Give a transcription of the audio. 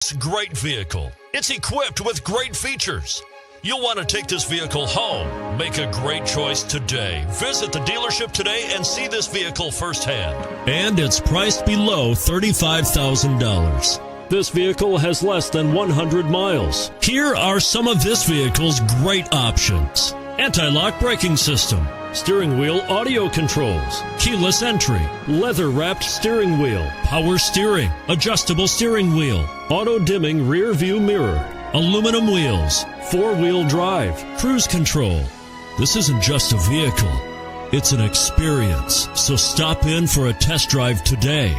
It's a great vehicle. It's equipped with great features. You'll want to take this vehicle home. Make a great choice today. Visit the dealership today and see this vehicle firsthand. And it's priced below $35,000. This vehicle has less than 100 miles. Here are some of this vehicle's great options: anti-lock braking system, steering wheel audio controls, keyless entry, leather-wrapped steering wheel, power steering, adjustable steering wheel, auto-dimming rear view mirror, aluminum wheels, four-wheel drive, cruise control. This isn't just a vehicle, it's an experience. So stop in for a test drive today.